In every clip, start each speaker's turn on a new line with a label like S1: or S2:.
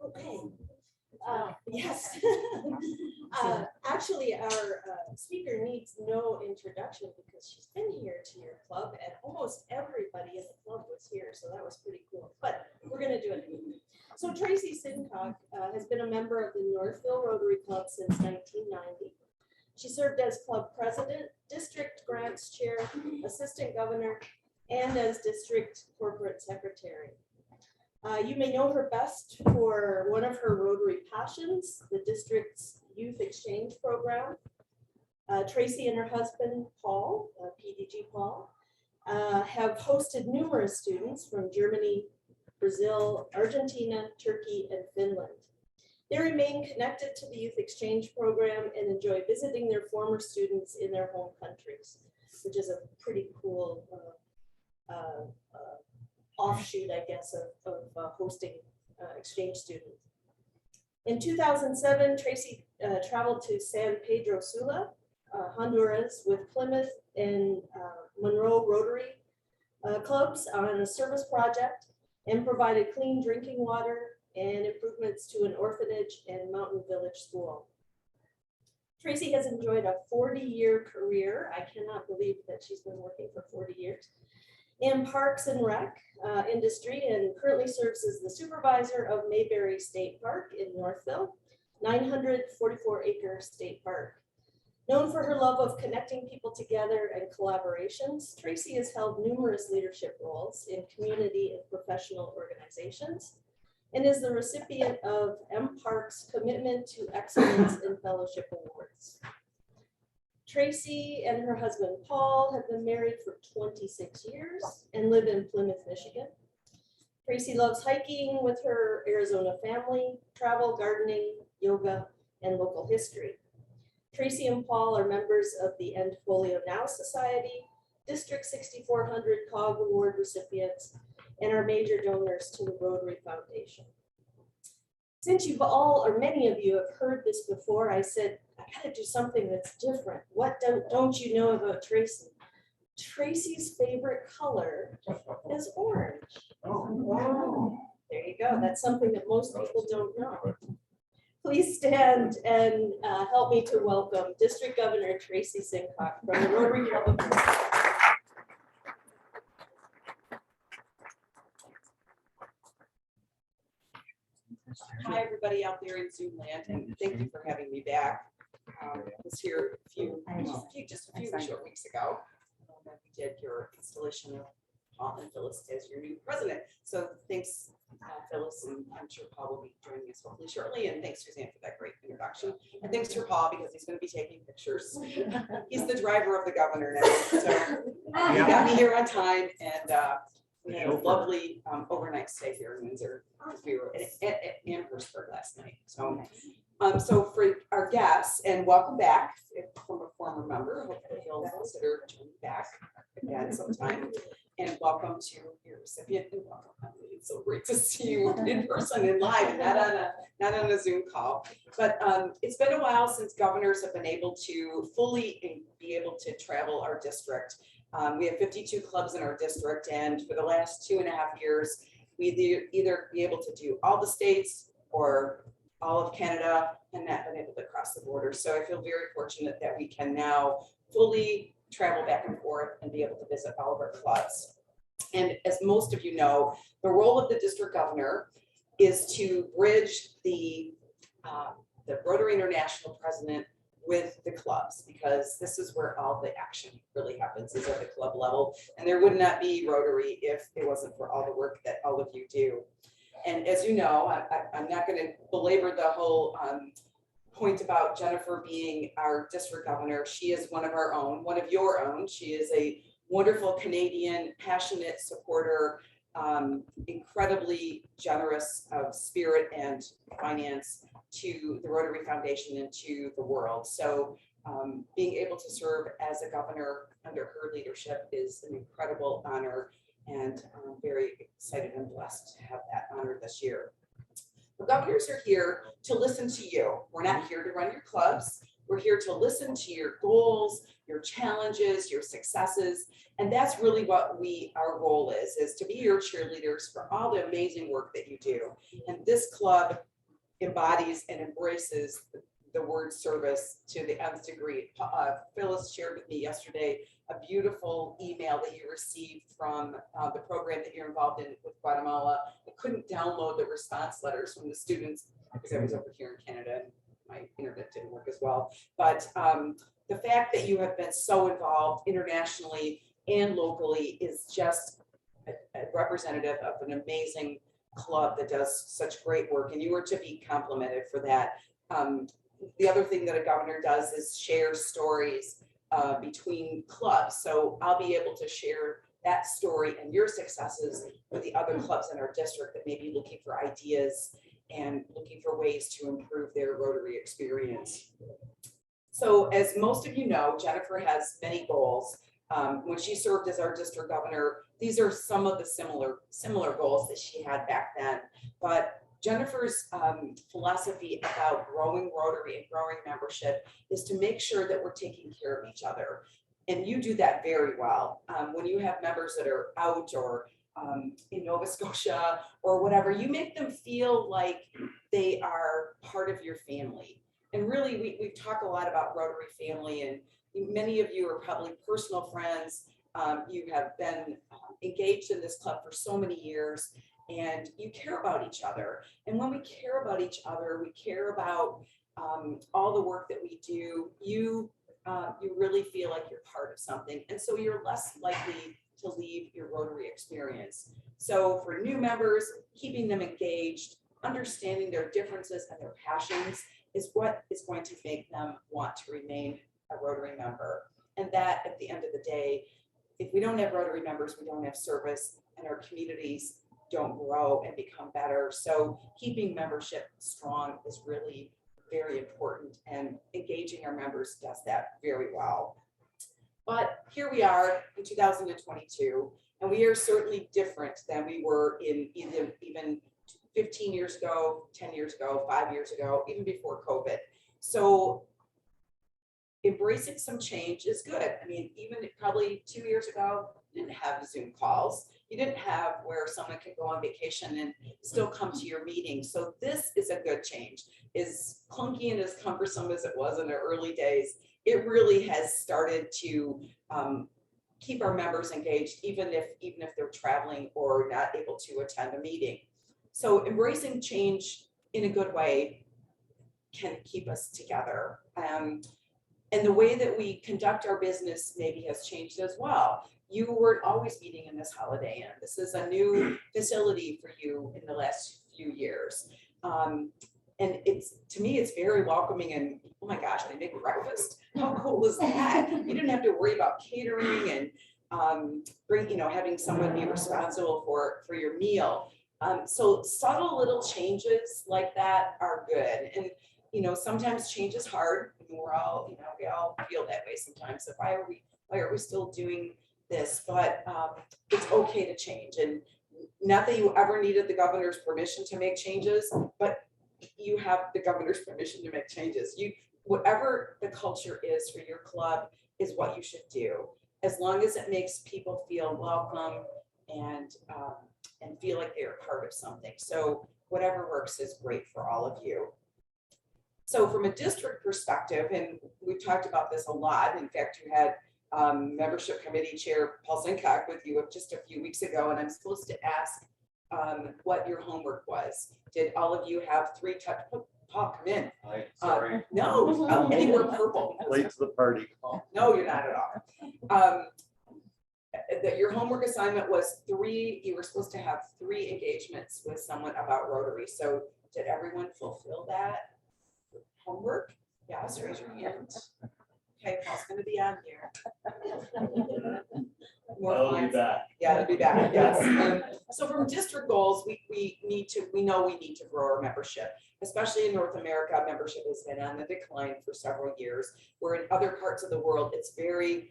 S1: Okay. Yes. Actually, our speaker needs no introduction because she's been here to your club and almost everybody in the club was here. So that was pretty cool. But we're going to do it anyway. So Traci Sincock has been a member of the Northfield Rotary Club since 1990. She served as club president, district grants chair, assistant governor, and as district corporate secretary. You may know her best for one of her Rotary passions, the district's youth exchange program. Tracy and her husband, Paul, PDG Paul, have hosted numerous students from Germany, Brazil, Argentina, Turkey, and Finland. They remain connected to the youth exchange program and enjoy visiting their former students in their home countries, which is a pretty cool offshoot, I guess, of hosting exchange students. In 2007, Tracy traveled to San Pedro Sula, Honduras, with Plymouth and Monroe Rotary clubs on a service project and provided clean drinking water and improvements to an orphanage and mountain village school. Tracy has enjoyed a 40-year career. I cannot believe that she's been working for 40 years. In parks and rec industry, and currently serves as the supervisor of Mayberry State Park in Northfield, 944-acre state park. Known for her love of connecting people together and collaborations, Tracy has held numerous leadership roles in community and professional organizations and is the recipient of M-Park's Commitment to Excellence in Fellowship Awards. Tracy and her husband, Paul, have been married for 26 years and live in Plymouth, Michigan. Tracy loves hiking with her Arizona family, travel, gardening, yoga, and local history. Tracy and Paul are members of the End Polio Now Society, District 6400 COG Award recipients, and are major donors to the Rotary Foundation. Since you've all, or many of you have heard this before, I said, I gotta do something that's different. What don't you know about Tracy? Tracy's favorite color is orange.
S2: Oh, wow.
S1: There you go. That's something that most people don't know. Please stand and help me to welcome District Governor Traci Sincock from the Rotary Club of Windsor.
S3: Hi, everybody out there in Zoom land, and thank you for having me back. I was here just a few short weeks ago. We did your installation of Paul and Phyllis as your new president. So thanks, Phyllis, and I'm sure Paul will be joining us hopefully shortly. And thanks, Suzanne, for that great introduction. And thanks for Paul because he's going to be taking pictures. He's the driver of the governor now. So he got me here on time, and we had a lovely overnight stay here in Windsor. We were at Amherstburg last night. So, so for our guests, and welcome back from a former member. Hopefully you'll consider joining back again sometime. And welcome to your recipient. And welcome. It's so great to see you in person and live, and not on a Zoom call. But it's been a while since governors have been able to fully be able to travel our district. We have 52 clubs in our district, and for the last 2.5 years, we either be able to do all the states or all of Canada and not been able to cross the border. So I feel very fortunate that we can now fully travel back and forth and be able to visit all of our clubs. And as most of you know, the role of the district governor is to bridge the Rotary International president with the clubs, because this is where all the action really happens, is at the club level. And there would not be Rotary if it wasn't for all the work that all of you do. And as you know, I'm not going to belabor the whole point about Jennifer being our district governor. She is one of our own, one of your own. She is a wonderful Canadian, passionate supporter, incredibly generous of spirit and finance to the Rotary Foundation and to the world. So being able to serve as a governor under her leadership is an incredible honor, and I'm very excited and blessed to have that honor this year. The governors are here to listen to you. We're not here to run your clubs. We're here to listen to your goals, your challenges, your successes. And that's really what our role is to be your cheerleaders for all the amazing work that you do. And this club embodies and embraces the word service to the nth degree. Phyllis shared with me yesterday a beautiful email that you received from the program that you're involved in with Guatemala. I couldn't download the response letters from the students because I was over here in Canada and my internet didn't work as well. But the fact that you have been so involved internationally and locally is just a representative of an amazing club that does such great work, and you are to be complimented for that. The other thing that a governor does is share stories between clubs. So I'll be able to share that story and your successes with the other clubs in our district that may be looking for ideas and looking for ways to improve their Rotary experience. So as most of you know, Jennifer has many goals. When she served as our district governor, these are some of the similar goals that she had back then. But Jennifer's philosophy about growing Rotary and growing membership is to make sure that we're taking care of each other. And you do that very well. When you have members that are out or in Nova Scotia or whatever, you make them feel like they are part of your family. And really, we've talked a lot about Rotary family, and many of you are probably personal friends. You have been engaged in this club for so many years, and you care about each other. And when we care about each other, we care about all the work that we do. You really feel like you're part of something, and so you're less likely to leave your Rotary experience. So for new members, keeping them engaged, understanding their differences and their passions is what is going to make them want to remain a Rotary member. And that, at the end of the day, if we don't have Rotary members, we don't have service, and our communities don't grow and become better. So keeping membership strong is really very important, and engaging our members does that very well. But here we are in 2022, and we are certainly different than we were in even 15 years ago, 10 years ago, 5 years ago, even before COVID. So embracing some change is good. I mean, even probably 2 years ago, you didn't have Zoom calls. You didn't have where someone could go on vacation and still come to your meeting. So this is a good change. As clunky and as cumbersome as it was in the early days, it really has started to keep our members engaged, even if they're traveling or not able to attend a meeting. So embracing change in a good way can keep us together. And the way that we conduct our business maybe has changed as well. You weren't always meeting in this Holiday Inn. This is a new facility for you in the last few years. And to me, it's very welcoming, and oh my gosh, they make breakfast. How cool is that? You didn't have to worry about catering and having someone be responsible for your meal. So subtle little changes like that are good. And sometimes change is hard. I mean, we all feel that way sometimes. So why are we still doing this? But it's okay to change. And not that you ever needed the governor's permission to make changes, but you have the governor's permission to make changes. Whatever the culture is for your club is what you should do, as long as it makes people feel welcome and feel like they're part of something. So whatever works is great for all of you. So from a district perspective, and we've talked about this a lot. In fact, you had membership committee chair Paul Sincock with you just a few weeks ago, and I'm supposed to ask what your homework was. Did all of you have 3 touch? Paul, come in.
S2: Hi, sorry.
S3: No, and you were purple.
S2: Late to the party.
S3: No, you're not at all. That your homework assignment was 3. You were supposed to have 3 engagements with someone about Rotary. So did everyone fulfill that homework? Yes, raise your hand. Okay, Paul's going to be on here.
S2: I'll be back.
S3: Yeah, it'll be back. Yes. So from district goals, we know we need to grow our membership, especially in North America. Membership has been on the decline for several years, where in other parts of the world it's very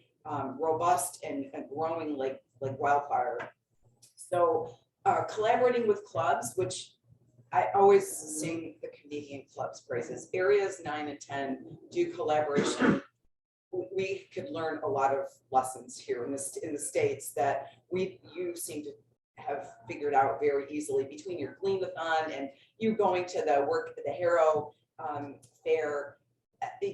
S3: robust and growing like wildfire. So collaborating with clubs, which I always sing the Canadian clubs praises. Areas 9 and 10 do collaboration. We could learn a lot of lessons here in the States that you seem to have figured out very easily between your Glean-a-thon and you going to the work at the Harrow fair.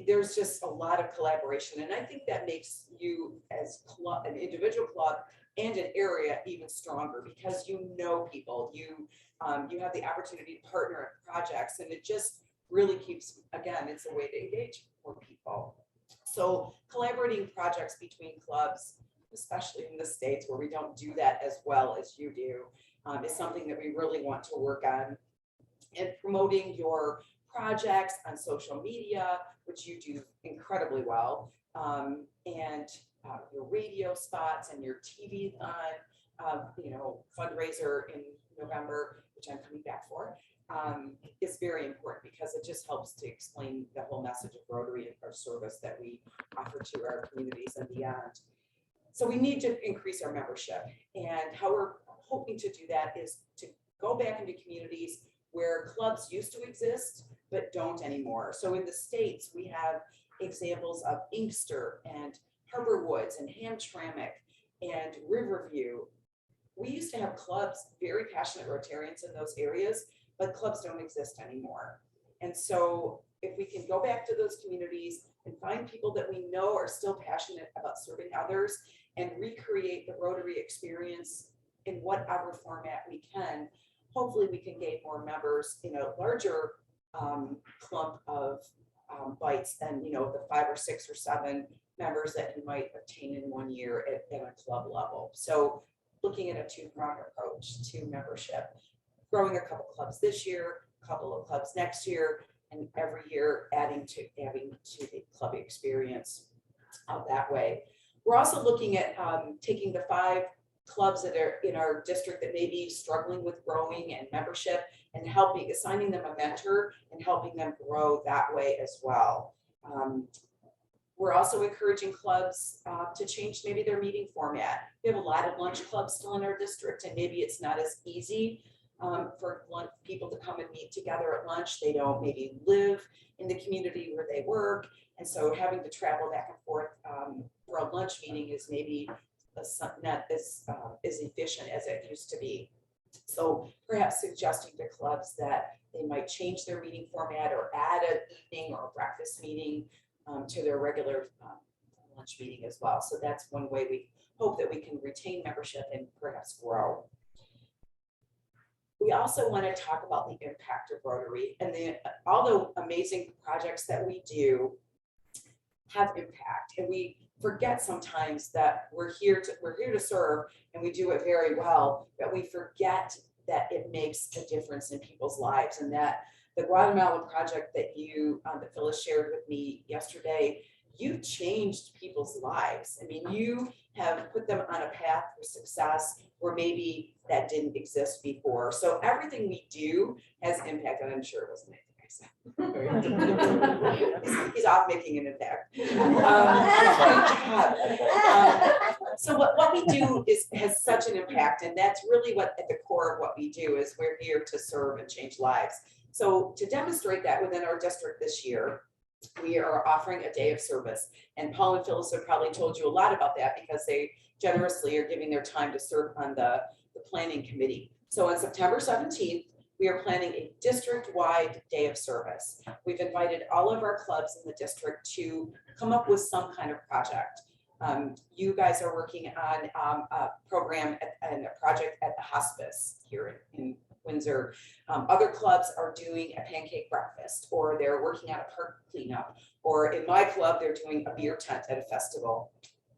S3: There's just a lot of collaboration, and I think that makes you as an individual club and an area even stronger because you know people, you have the opportunity to partner at projects, and it just really keeps, again, it's a way to engage more people. So collaborating projects between clubs, especially in the States where we don't do that as well as you do, is something that we really want to work on. And promoting your projects on social media, which you do incredibly well, and your radio spots and your TV fundraiser in November, which I'm coming back for, is very important because it just helps to explain the whole message of Rotary and our service that we offer to our communities and beyond. So we need to increase our membership, and how we're hoping to do that is to go back into communities where clubs used to exist but don't anymore. So in the States, we have examples of Inkster and Harbor Woods and Hamtramck and Riverview. We used to have clubs, very passionate Rotarians in those areas, but clubs don't exist anymore. And so if we can go back to those communities and find people that we know are still passionate about serving others and recreate the Rotary experience in whatever format we can, hopefully we can gain more members in a larger clump of bites than, the 5 or 6 or 7 members that you might obtain in 1 year at a club level. So looking at a 2-pronged approach to membership, growing a couple clubs this year, a couple of clubs next year, and every year adding to the club experience that way. We're also looking at taking the 5 clubs that are in our district that may be struggling with growing and membership and assigning them a mentor and helping them grow that way as well. We're also encouraging clubs to change maybe their meeting format. We have a lot of lunch clubs still in our district, and maybe it's not as easy for people to come and meet together at lunch. They don't maybe live in the community where they work, and so having to travel back and forth for a lunch meeting is maybe not as efficient as it used to be. So perhaps suggesting to clubs that they might change their meeting format or add an evening or a breakfast meeting to their regular lunch meeting as well. So that's one way we hope that we can retain membership and perhaps grow. We also want to talk about the impact of Rotary, and all the amazing projects that we do have impact, and we forget sometimes that we're here to serve, and we do it very well, but we forget that it makes a difference in people's lives, and that the Guatemala project that that Phyllis shared with me yesterday, you changed people's lives. I mean, you have put them on a path for success where maybe that didn't exist before. So everything we do has impact, and I'm sure it wasn't anything I said. He's off making an impact. So what we do has such an impact, and that's really what at the core of what we do is we're here to serve and change lives. So to demonstrate that within our district this year, we are offering a day of service, and Paul and Phyllis have probably told you a lot about that because they generously are giving their time to serve on the planning committee. So on September 17th, we are planning a district-wide day of service. We've invited all of our clubs in the district to come up with some kind of project. You guys are working on a program and a project at the hospice here in Windsor. Other clubs are doing a pancake breakfast, or they're working on a park cleanup, or in my club, they're doing a beer tent at a festival.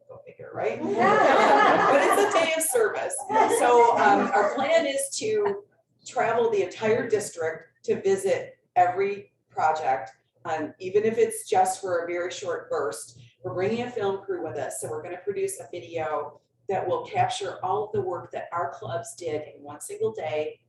S3: Go figure, right? But it's a day of service. So our plan is to travel the entire district to visit every project, even if it's just for a very short burst. We're bringing a film crew with us, so we're going to produce a video that will capture all of the work that our clubs did in one single day.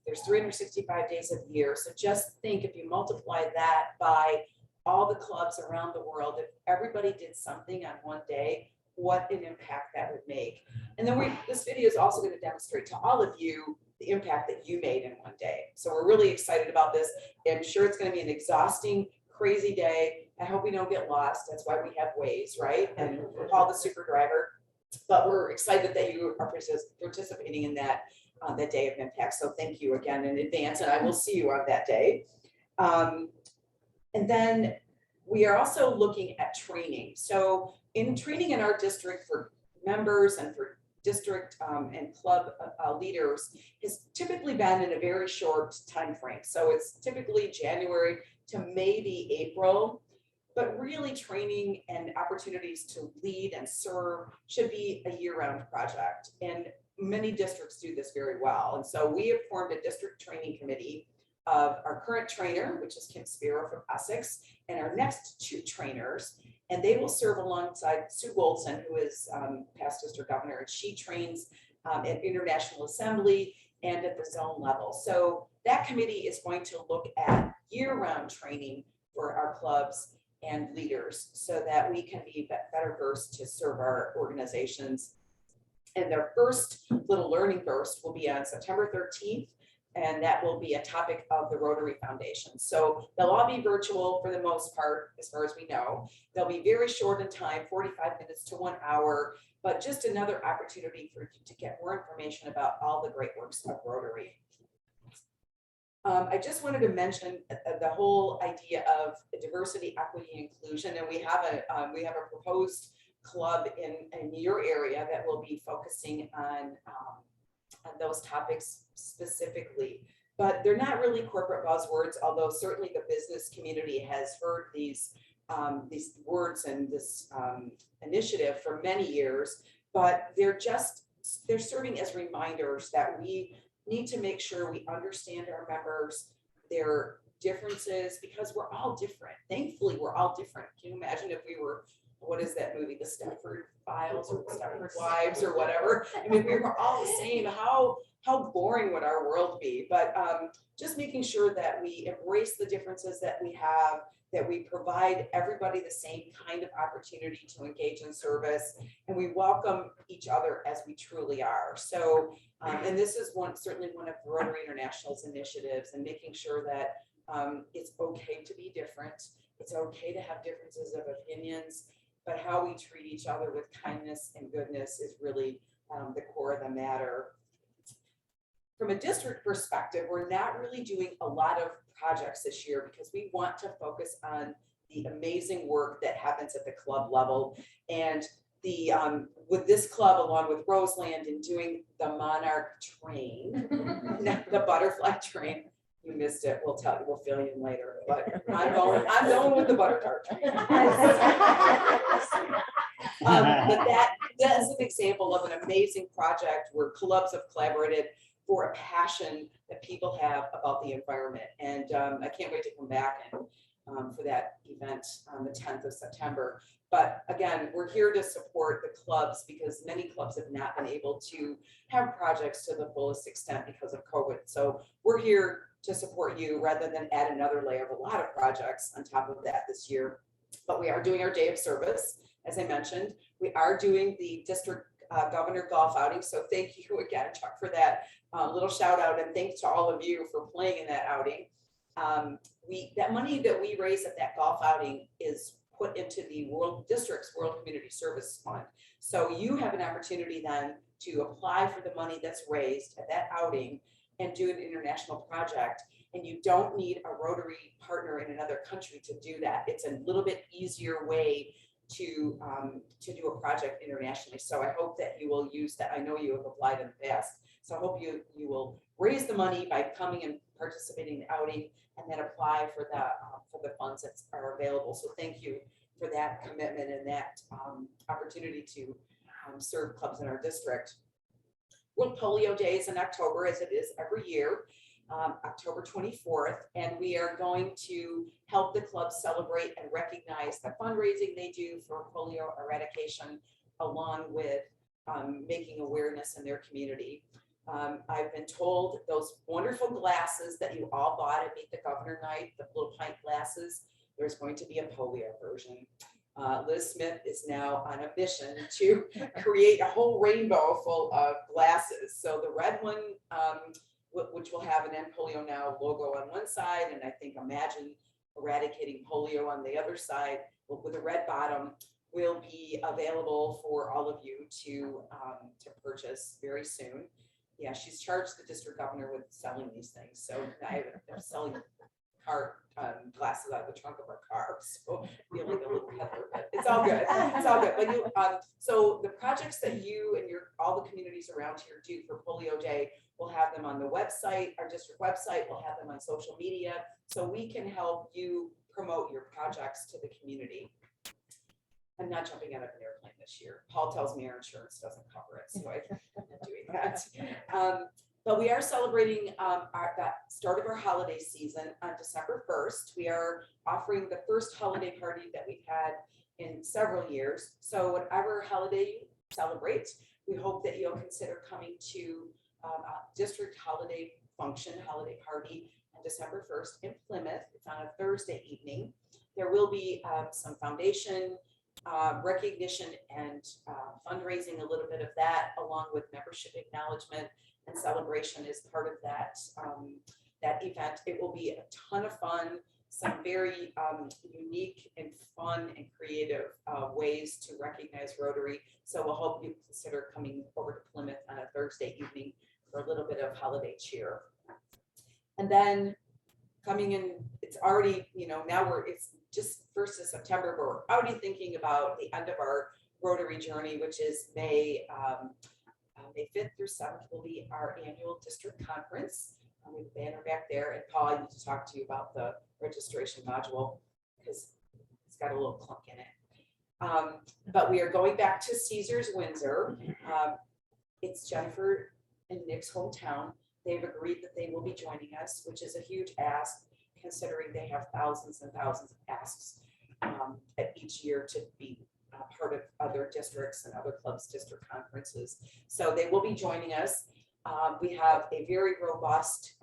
S3: There's 365 days of the year, so just think if you multiply that by all the clubs around the world, if everybody did something on one day, what an impact that would make. And then this video is also going to demonstrate to all of you the impact that you made in one day. So we're really excited about this. I'm sure it's going to be an exhausting, crazy day. I hope we don't get lost. That's why we have Waze, right? And Paul, the super driver. But we're excited that you are participating in that Day of Impact. So thank you again in advance, and I will see you on that day. And then we are also looking at training. So in training in our district for members and for district and club leaders has typically been in a very short time frame. So it's typically January to maybe April, but really training and opportunities to lead and serve should be a year-round project. And many districts do this very well. And so we have formed a district training committee of our current trainer, which is Kim Spiro from Essex, and our next 2 trainers. And they will serve alongside Sue Bolton, who is past district governor, and she trains at International Assembly and at the zone level. So that committee is going to look at year-round training for our clubs and leaders so that we can be better versed to serve our organizations. And their first little learning burst will be on September 13th. And that will be a topic of the Rotary Foundation. So they'll all be virtual for the most part, as far as we know. They'll be very short in time, 45 minutes to 1 hour, but just another opportunity for you to get more information about all the great works of Rotary. I just wanted to mention the whole idea of diversity, equity, and inclusion, and we have a proposed club in your area that will be focusing on those topics specifically, but they're not really corporate buzzwords, although certainly the business community has heard these words and this initiative for many years, but they're serving as reminders that we need to make sure we understand our members, their differences, because we're all different. Thankfully, we're all different. Can you imagine if we were, what is that movie, The Stepford Files or Stepford Wives or whatever? I mean, we were all the same. How boring would our world be? But just making sure that we embrace the differences that we have, that we provide everybody the same kind of opportunity to engage in service, and we welcome each other as we truly are. So, and this is certainly one of Rotary International's initiatives, and making sure that it's okay to be different. It's okay to have differences of opinions, but how we treat each other with kindness and goodness is really the core of the matter. From a district perspective, we're not really doing a lot of projects this year because we want to focus on the amazing work that happens at the club level. And the with this club, along with Roseland, and doing the Monarch train, the butterfly train. You missed it. We'll fill you in later. But I'm going with the butterfly train. But that's an example of an amazing project where clubs have collaborated for a passion that people have about the environment. And I can't wait to come back and for that event on the 10th of September. But again, we're here to support the clubs because many clubs have not been able to have projects to the fullest extent because of COVID. So we're here to support you rather than add another layer of a lot of projects on top of that this year. But we are doing our day of service, as I mentioned. We are doing the district governor golf outing. So thank you again, Chuck, for that little shout out, and thanks to all of you for playing in that outing. That money that we raise at that golf outing is put into the district's World Community Service Fund. So you have an opportunity then to apply for the money that's raised at that outing and do an international project. And you don't need a Rotary partner in another country to do that. It's a little bit easier way to do a project internationally. So I hope that you will use that. I know you have applied in the past. So I hope you will raise the money by coming and participating in the outing, and then apply for the funds that are available. So thank you for that commitment and that opportunity to serve clubs in our district. World Polio Day is in October, as it is every year, October 24th, and we are going to help the clubs celebrate and recognize the fundraising they do for polio eradication, along with making awareness in their community. I've been told those wonderful glasses that you all bought at Meet the Governor night, the little pint glasses, there's going to be a polio version. Liz Smith is now on a mission to create a whole rainbow full of glasses. So the red one, which will have an End Polio Now logo on one side, and I think Imagine Eradicating Polio on the other side, with a red bottom, will be available for all of you to purchase very soon. Yeah, she's charged the district governor with selling these things, so I'm selling glasses out of the trunk of our car, so I feel like a little peddler, but it's all good. It's all good. But you, so the projects that you and all the communities around here do for Polio Day, we'll have them on the website, our district website. We'll have them on social media, so we can help you promote your projects to the community. I'm not jumping out of an airplane this year. Paul tells me our insurance doesn't cover it, so I'm not doing that. But we are celebrating that start of our holiday season on December 1st. We are offering the first holiday party that we've had in several years. So whatever holiday you celebrate, we hope that you'll consider coming to a district holiday function, holiday party on December 1st in Plymouth. It's on a Thursday evening. There will be some foundation recognition and fundraising, a little bit of that, along with membership acknowledgement and celebration is part of that that event. It will be a ton of fun, some very unique and fun and creative ways to recognize Rotary. So we'll hope you consider coming over to Plymouth on a Thursday evening for a little bit of holiday cheer. And then coming in, it's already, now it's just 1st of September, but we're already thinking about the end of our Rotary journey, which is May 5th through 7th will be our annual district conference. We have a banner back there, and Paul, I need to talk to you about the registration module because it's got a little clunk in it. But we are going back to Caesars Windsor. It's Jennifer and Nick's hometown. They've agreed that they will be joining us, which is a huge ask, considering they have thousands and thousands of asks at each year to be part of other districts and other clubs' district conferences. So they will be joining us. We have a very robust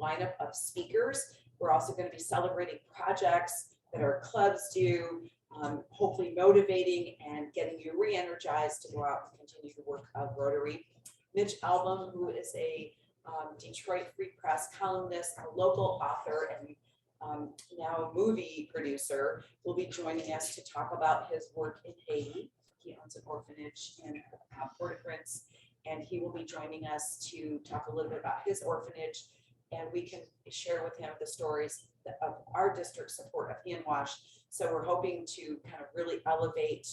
S3: lineup of speakers. We're also going to be celebrating projects that our clubs do, hopefully motivating and getting you re-energized to go out and continue the work of Rotary. Mitch Album, who is a Detroit Free Press columnist, a local author, and now a movie producer, will be joining us to talk about his work in Haiti. He owns an orphanage in Port-au-Prince, and he will be joining us to talk a little bit about his orphanage, and we can share with him the stories of our district support of Handwash. So we're hoping to kind of really elevate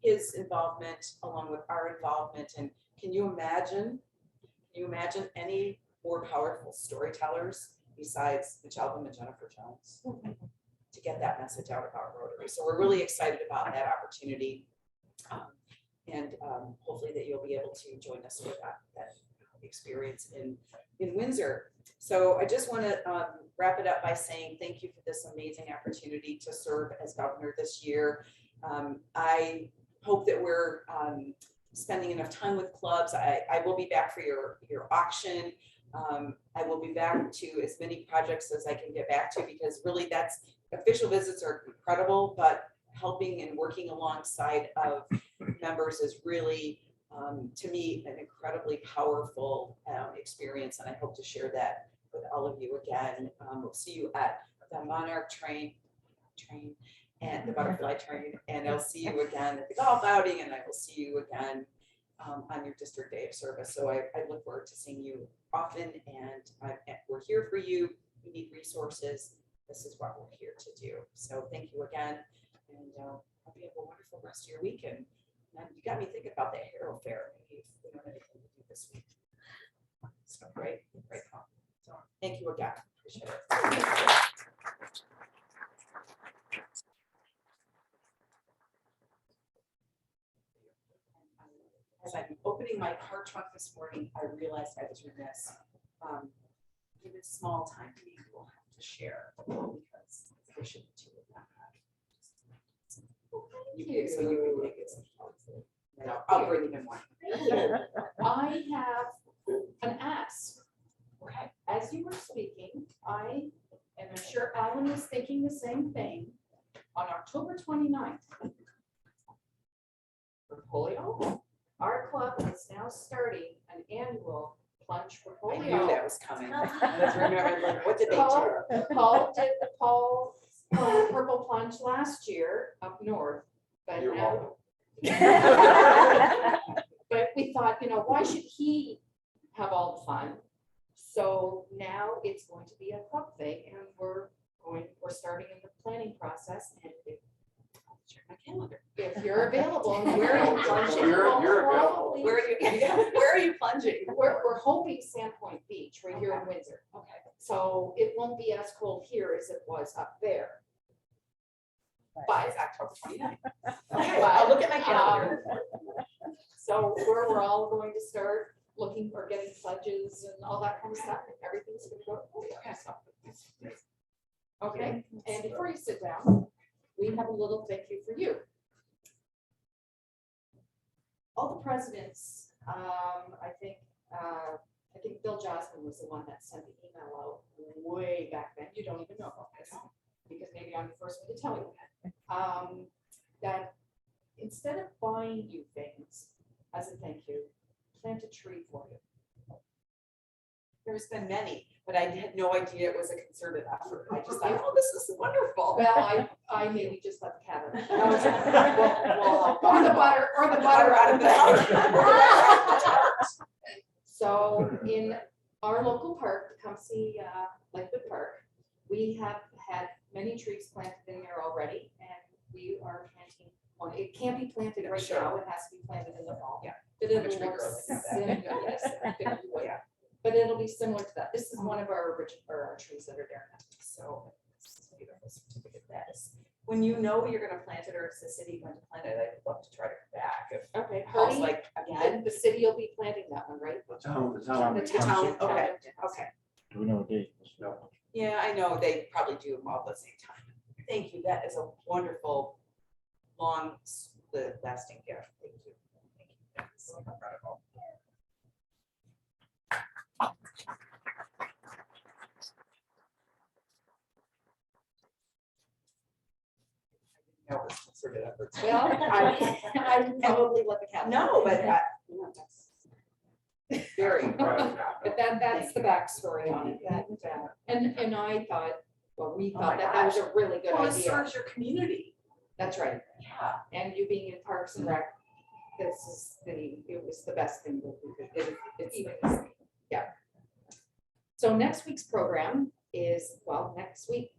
S3: his involvement along with our involvement. And can you imagine any more powerful storytellers besides Mitch Album and Jennifer Jones to get that message out about Rotary? So we're really excited about that opportunity, and hopefully that you'll be able to join us for that experience in Windsor. So I just want to wrap it up by saying thank you for this amazing opportunity to serve as governor this year. I hope that we're spending enough time with clubs. I will be back for your auction. I will be back to as many projects as I can get back to, because really that's official visits are incredible, but helping and working alongside of members is really, to me, an incredibly powerful experience. And I hope to share that with all of you again. We'll see you at the Monarch train and the butterfly train, and I'll see you again at the golf outing, and I will see you again on your district day of service. So I look forward to seeing you often, and we're here for you. You need resources. This is what we're here to do. So thank you again, and hope you have a wonderful rest of your weekend. And you got me thinking about the Hero Fair. Maybe if we don't have anything to do this week. So great call. So thank you again. Appreciate it. As I'm opening my car trunk this morning, I realized I was remiss. In this small time we will have to share, because there should be two of them. You can take it. And I'll bring them one.
S4: I have an ask.
S3: Okay.
S4: As you were speaking, and I'm sure Alan was thinking the same thing, on October 29th, for polio, our club is now starting an annual plunge for
S3: I
S4: polio.
S3: knew that was coming. Let's remember, like, what did they do?
S4: Paul purple plunge last year up north, but
S2: You're
S4: now. But we thought, why should he have all the fun? So now it's going to be a club thing, and we're starting in the planning process, and
S3: Check my calendar.
S4: if you're available, where are you plunging?
S2: You're available.
S4: Probably-
S3: Where are you plunging?
S4: We're hoping Sandpoint Beach, right here in Windsor.
S3: Okay.
S4: So it won't be as cold here as it was up there.
S3: But it's October 29th.
S4: Okay,
S3: I'll look at my calendar.
S4: So we're all going to start looking for getting pledges and all that kind of stuff. Everything's gonna go. Okay, and before you sit down, we have a little thank you for you. All the presidents, I think Bill Jasmine was the one that sent the email out way back then. You don't even know about this, because maybe I'm the first one to tell you that. That instead of buying you things as a thank you, plant a tree for you.
S3: There's been many, but I had no idea it was a concerted effort. I just thought, oh, this is wonderful.
S4: Well, I maybe just let the cat out.
S3: Well,
S4: Or the butter,
S3: out of the house.
S4: So in our local park, come see Lakewood Park, we have had many trees planted in there already, and we are planting one. It can't be planted right
S3: Sure.
S4: now, it has to be planted in the fall.
S3: Yeah.
S4: But
S3: I'm a
S4: it'll
S3: tree
S4: look
S3: girl, I know that.
S4: similar, yes, I figured you would.
S3: Yeah.
S4: But it'll be similar to that. This is one of our original, our trees that are there now.
S3: So this is a beautiful certificate. That is, when you know you're gonna plant it, or if the city going to plant it, I'd love to try to come back. If
S4: Okay,
S3: Paul's
S4: Hardy,
S3: like, again,
S4: the city will be planting that one, right?
S2: The town.
S4: The
S3: the town, okay, okay.
S5: Do we know a date?
S2: No.
S3: Yeah, I know, they probably do them all at the same time. Thank you, that is a wonderful, long, lasting gift. Thank you. Thank you. That's so incredible. No, it's concerted efforts.
S4: Well, I probably let the cat.
S3: No, but that's very.
S4: But that's the backstory on it. And I thought, well, we
S3: Oh
S4: thought
S3: my
S4: that was a really good
S3: Well, it
S4: idea.
S3: serves your community.
S4: That's right.
S3: Yeah.
S4: And you being in Parks and Rec, it was the best thing that we could, it's even, yeah. So next week's program is, well, next week,